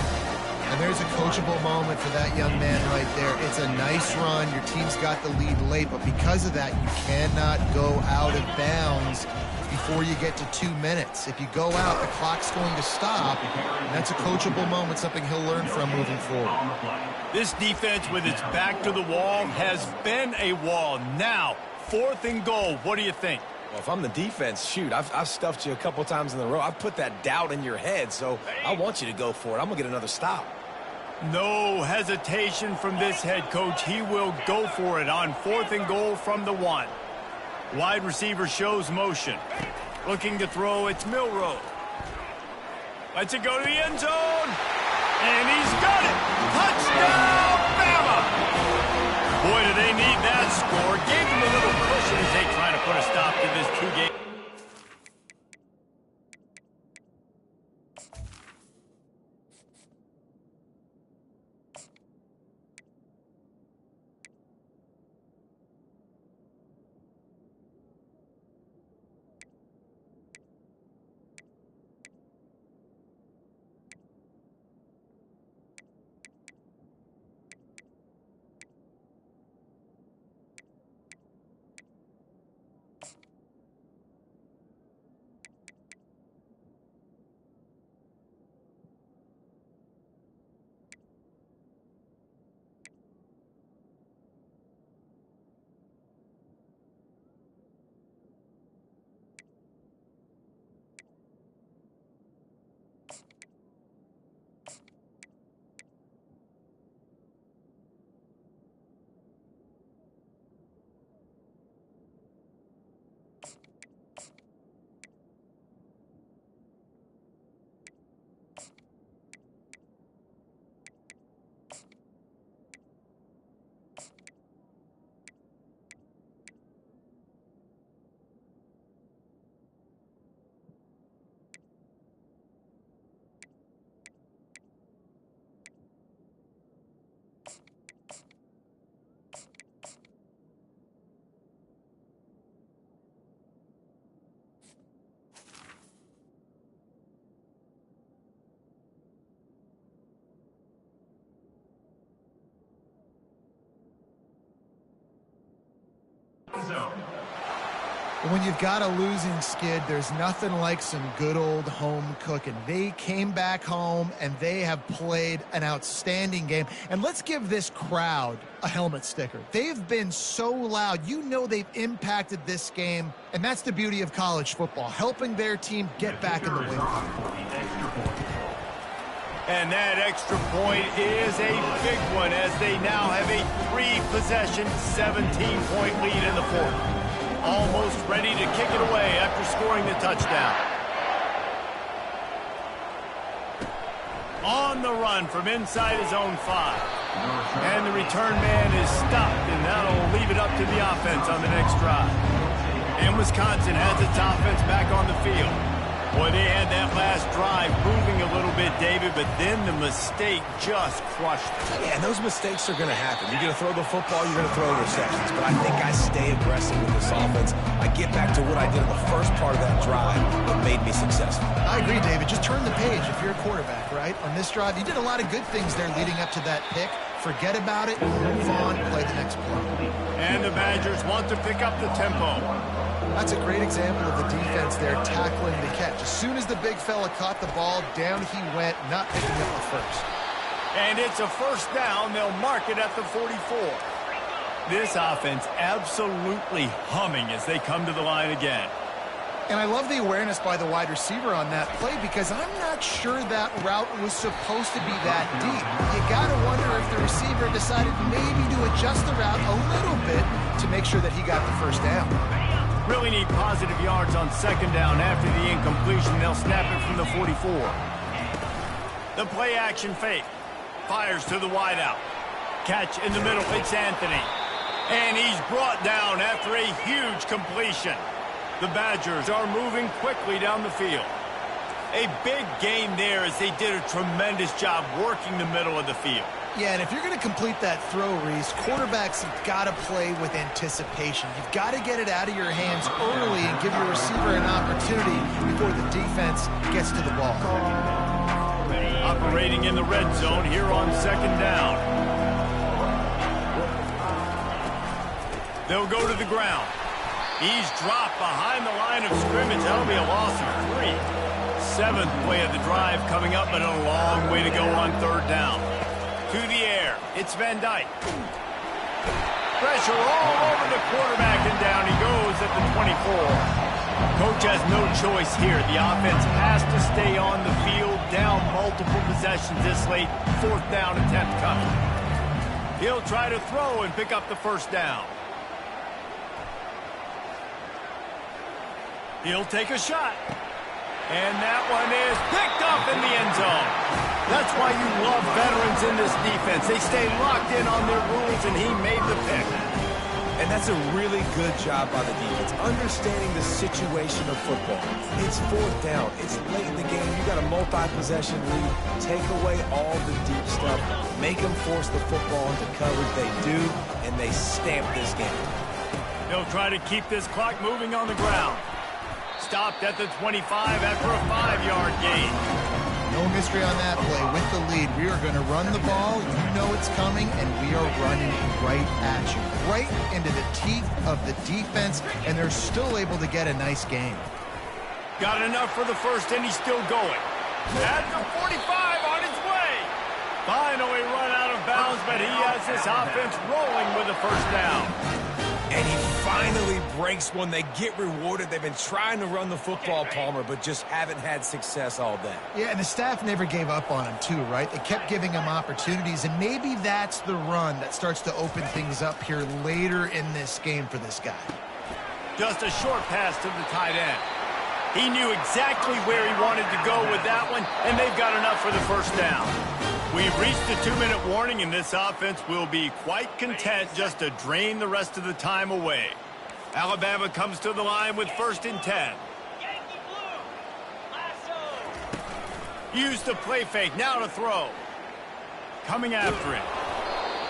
C: And there's a coachable moment for that young man right there. It's a nice run. Your team's got the lead late, but because of that, you cannot go out of bounds before you get to 2 minutes. If you go out, the clock's going to stop, and that's a coachable moment, something he'll learn from moving forward.
A: This defense, with its back to the wall, has been a wall. Now, 4th and goal. What do you think?
B: Well, if I'm the defense, shoot, I've stuffed you a couple times in a row. I've put that doubt in your head, so I want you to go for it. I'm going to get another stop.
A: No hesitation from this head coach. He will go for it on 4th and goal from the 1. Wide receiver shows motion. Looking to throw, it's Milroe. Lets it go to the end zone. And he's got it! Touchdown, Bama! Boy, do they need that score. Gave them a little cushion as they try to put a stop to this two-game.
C: When you've got a losing skid, there's nothing like some good old home cooking. They came back home, and they have played an outstanding game. And let's give this crowd a helmet sticker. They've been so loud. You know they've impacted this game, and that's the beauty of college football, helping their team get back in the win.
A: And that extra point is a big one as they now have a 3-possession, 17-point lead in the fourth. Almost ready to kick it away after scoring the touchdown. On the run from inside his own 5. And the return man is stopped, and that'll leave it up to the offense on the next drive. And Wisconsin has its offense back on the field. Boy, they had that last drive moving a little bit, David, but then the mistake just crushed it.
B: Yeah, and those mistakes are going to happen. You're going to throw the football, you're going to throw interceptions. But I think I stay aggressive with this offense. I get back to what I did in the first part of that drive that made me successful.
C: I agree, David. Just turn the page if you're a quarterback, right? On this drive, you did a lot of good things there leading up to that pick. Forget about it, move on, play the next play.
A: And the Badgers want to pick up the tempo.
C: That's a great example of the defense there tackling the catch. As soon as the big fella caught the ball, down he went, not picking up the first.
A: And it's a first down. They'll mark it at the 44. This offense absolutely humming as they come to the line again.
C: And I love the awareness by the wide receiver on that play because I'm not sure that route was supposed to be that deep. You got to wonder if the receiver decided maybe to adjust the route a little bit to make sure that he got the first down.
A: Really need positive yards on second down after the incompletion. They'll snap it from the 44. The play action fake. Fires to the wideout. Catch in the middle. It's Anthony. And he's brought down after a huge completion. The Badgers are moving quickly down the field. A big gain there as they did a tremendous job working the middle of the field.
C: Yeah, and if you're going to complete that throw, Reese, quarterbacks have got to play with anticipation. You've got to get it out of your hands early and give your receiver an opportunity before the defense gets to the ball.
A: Operating in the red zone here on second down. They'll go to the ground. He's dropped behind the line of scrimmage. That'll be a loss of 3. 7th play of the drive coming up, but a long way to go on third down. To the air, it's Van Dyke. Pressure all over the quarterback, and down he goes at the 24. Coach has no choice here. The offense has to stay on the field, down multiple possessions this late. 4th down attempt coming. He'll try to throw and pick up the first down. He'll take a shot. And that one is picked up in the end zone. That's why you love veterans in this defense. They stay locked in on their rules, and he made the pick.
B: And that's a really good job by the defense, understanding the situation of football. It's fourth down. It's late in the game. You got a multi-possession lead. Take away all the deep stuff. Make them force the football into coverage. They do, and they stamp this game.
A: They'll try to keep this clock moving on the ground. Stopped at the 25 after a 5-yard gain.
C: No mystery on that play. With the lead, we are going to run the ball. You know it's coming, and we are running right at you. Right into the teeth of the defense, and they're still able to get a nice game.
A: Got enough for the first, and he's still going. At the 45 on his way. Finally run out of bounds, but he has this offense rolling with a first down.
B: And he finally breaks one. They get rewarded. They've been trying to run the football, Palmer, but just haven't had success all day.
C: Yeah, and the staff never gave up on him, too, right? They kept giving him opportunities, and maybe that's the run that starts to open things up here later in this game for this guy.
A: Just a short pass to the tight end. He knew exactly where he wanted to go with that one, and they've got enough for the first down. We've reached the 2-minute warning, and this offense will be quite content just to drain the rest of the time away. Alabama comes to the line with 1st and 10. Use the play fake, now to throw. Coming after it.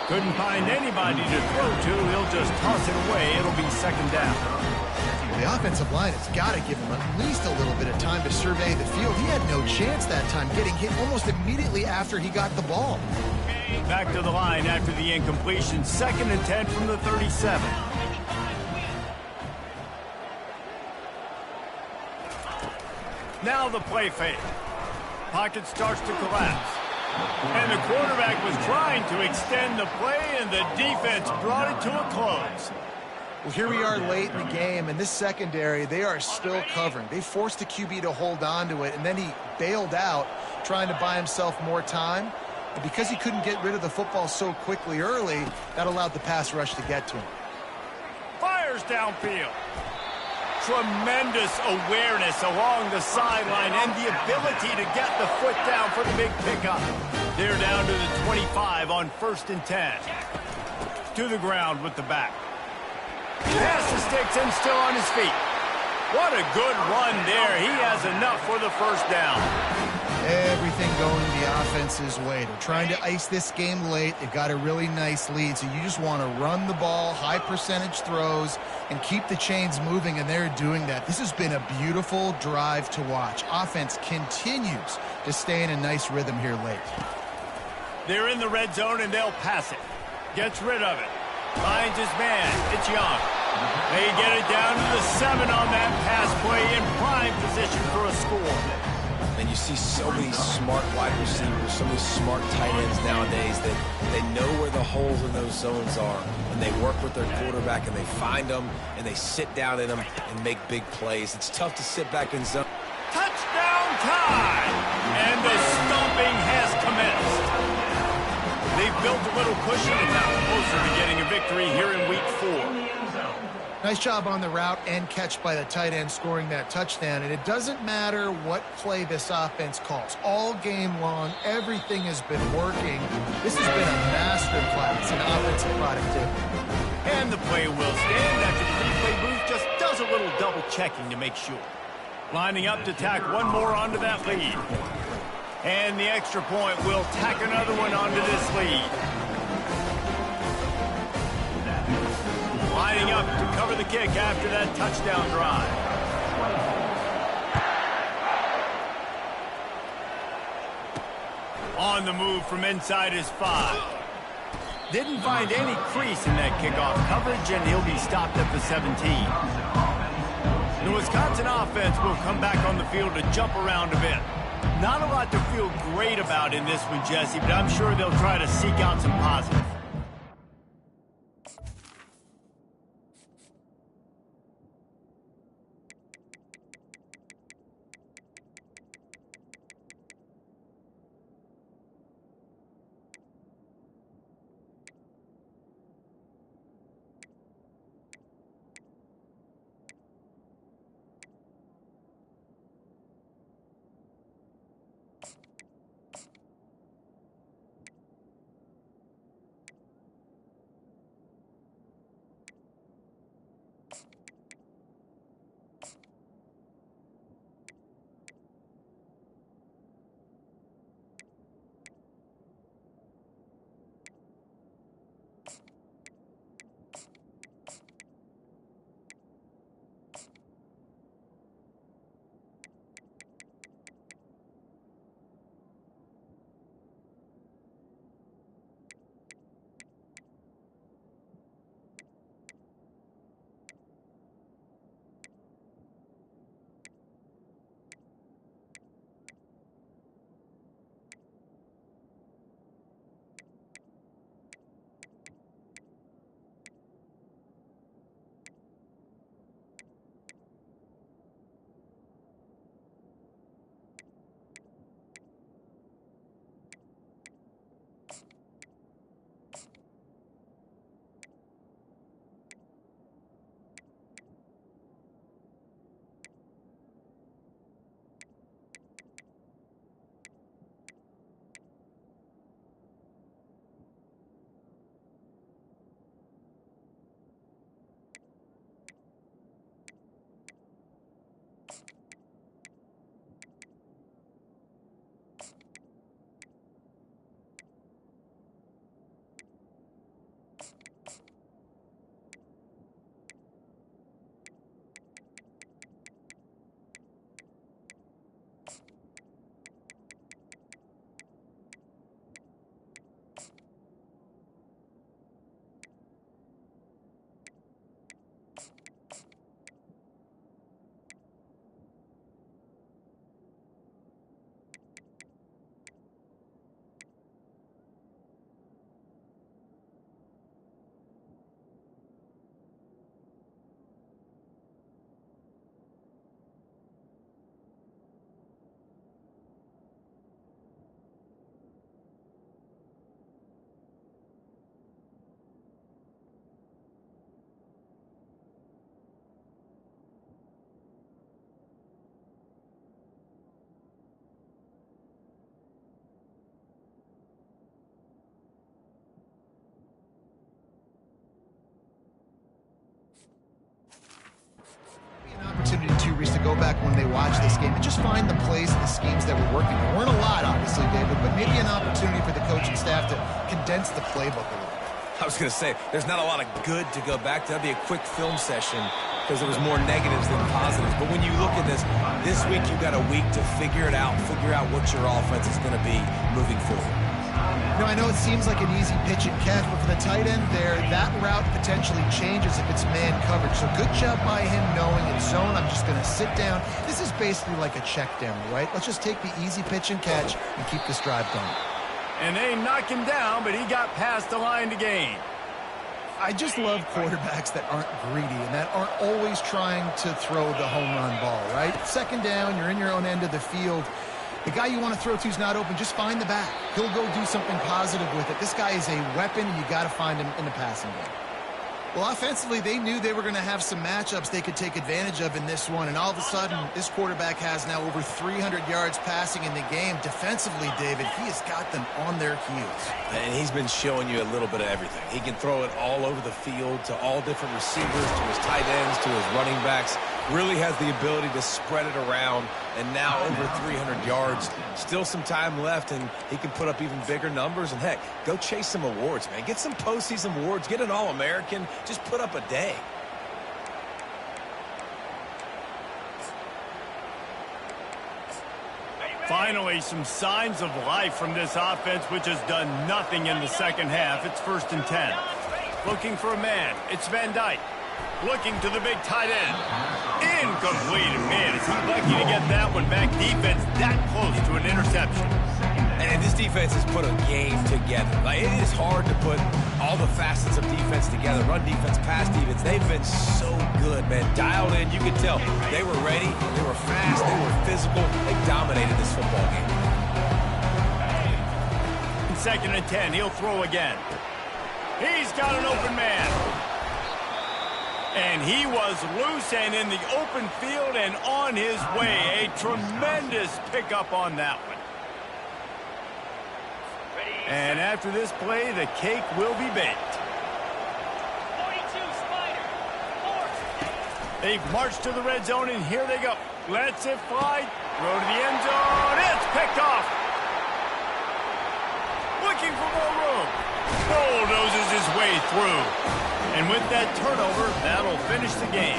A: Couldn't find anybody to throw to. He'll just toss it away. It'll be 2nd down.
C: The offensive line has got to give him at least a little bit of time to survey the field. He had no chance that time, getting hit almost immediately after he got the ball.
A: Back to the line after the incompletion. 2nd and 10 from the 37. Now the play fake. Pocket starts to collapse. And the quarterback was trying to extend the play, and the defense brought it to a close.
C: Well, here we are late in the game, and this secondary, they are still covering. They forced the QB to hold on to it, and then he bailed out, trying to buy himself more time. And because he couldn't get rid of the football so quickly early, that allowed the pass rush to get to him.
A: Fires downfield. Tremendous awareness along the sideline and the ability to get the foot down for the big pickup. They're down to the 25 on 1st and 10. To the ground with the back. Pass the sticks and still on his feet. What a good run there. He has enough for the first down.
C: Everything going the offense's way. They're trying to ice this game late. They've got a really nice lead, so you just want to run the ball, high percentage throws, and keep the chains moving, and they're doing that. This has been a beautiful drive to watch. Offense continues to stay in a nice rhythm here late.
A: They're in the red zone, and they'll pass it. Gets rid of it. Finds his man. It's Young. They get it down to the 7 on that pass play in prime position for a score.
B: And you see so many smart wide receivers, so many smart tight ends nowadays that they know where the holes in those zones are. And they work with their quarterback, and they find them, and they sit down in them and make big plays. It's tough to sit back in zone.
A: Touchdown time! And the stomping has commenced. They've built a little cushion and now closer to getting a victory here in week 4.
C: Nice job on the route and catch by the tight end scoring that touchdown. And it doesn't matter what play this offense calls. All game long, everything has been working. This has been a masterclass in offensive productivity.
A: And the play will stand after the replay booth just does a little double checking to make sure. Lining up to tack one more onto that lead. And the extra point will tack another one onto this lead. Lining up to cover the kick after that touchdown drive. On the move from inside his 5. Didn't find any crease in that kickoff coverage, and he'll be stopped at the 17. The Wisconsin offense will come back on the field to jump around a bit. Not a lot to feel great about in this one, Jesse, but I'm sure they'll try to seek out some positives.
C: when they watch this game and just find the plays and the schemes that were working. There weren't a lot, obviously, David, but maybe an opportunity for the coaching staff to condense the playbook a little.
B: I was going to say, there's not a lot of good to go back to. That'd be a quick film session because there was more negatives than positives. But when you look at this week you've got a week to figure it out, figure out what your offense is going to be moving forward.
C: You know, I know it seems like an easy pitch and catch, but for the tight end there, that route potentially changes if it's man coverage. So good job by him knowing it's zone. I'm just going to sit down. This is basically like a check down, right? Let's just take the easy pitch and catch and keep this drive going.
A: And they knock him down, but he got past the line to gain.
C: I just love quarterbacks that aren't greedy and that aren't always trying to throw the home run ball, right? Second down, you're in your own end of the field. The guy you want to throw to is not open. Just find the back. He'll go do something positive with it. This guy is a weapon, and you got to find him in the passing game. Well, offensively, they knew they were going to have some matchups they could take advantage of in this one, and all of a sudden, this quarterback has now over 300 yards passing in the game. Defensively, David, he has got them on their heels.
B: And he's been showing you a little bit of everything. He can throw it all over the field to all different receivers, to his tight ends, to his running backs. Really has the ability to spread it around, and now over 300 yards. Still some time left, and he can put up even bigger numbers. And, heck, go chase some awards, man. Get some postseason awards. Get an All-American. Just put up a day.
A: Finally, some signs of life from this offense, which has done nothing in the second half. It's 1st and 10. Looking for a man. It's Van Dyke. Looking to the big tight end. Incomplete. Man, is he lucky to get that one back. Defense that close to an interception.
B: And this defense has put a game together. Like, it is hard to put all the facets of defense together. Run defense, pass defense. They've been so good, man. Dialed in. You could tell they were ready. They were fast. They were physical. They dominated this football game.
A: 2nd and 10. He'll throw again. He's got an open man. And he was loose and in the open field and on his way. A tremendous pickup on that one. And after this play, the cake will be baked.
E: 42 Spider.
A: They've marched to the red zone, and here they go. Lets it fly. Throw to the end zone. It's picked off. Looking for more room. Bulldozes his way through. And with that turnover, that'll finish the game.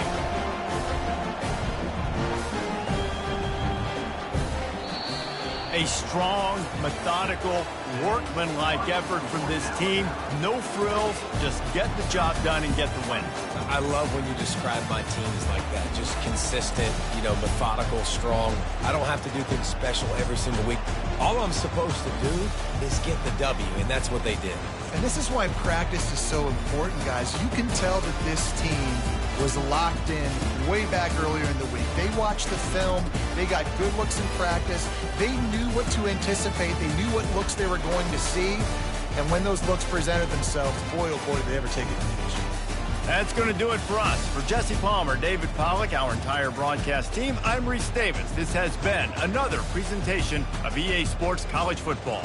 A: A strong, methodical, workmanlike effort from this team. No frills, just get the job done and get the win.
B: I love when you describe my teams like that. Just consistent, methodical, strong. I don't have to do things special every single week. All I'm supposed to do is get the W, and that's what they did.
C: And this is why practice is so important, guys. You can tell that this team was locked in way back earlier in the week. They watched the film. They got good looks in practice. They knew what to anticipate. They knew what looks they were going to see. And when those looks presented themselves, boy, oh boy, did they ever take advantage.
A: That's going to do it for us. For Jesse Palmer, David Pollack, our entire broadcast team, I'm Reese Davis. This has been another presentation of EA Sports College Football.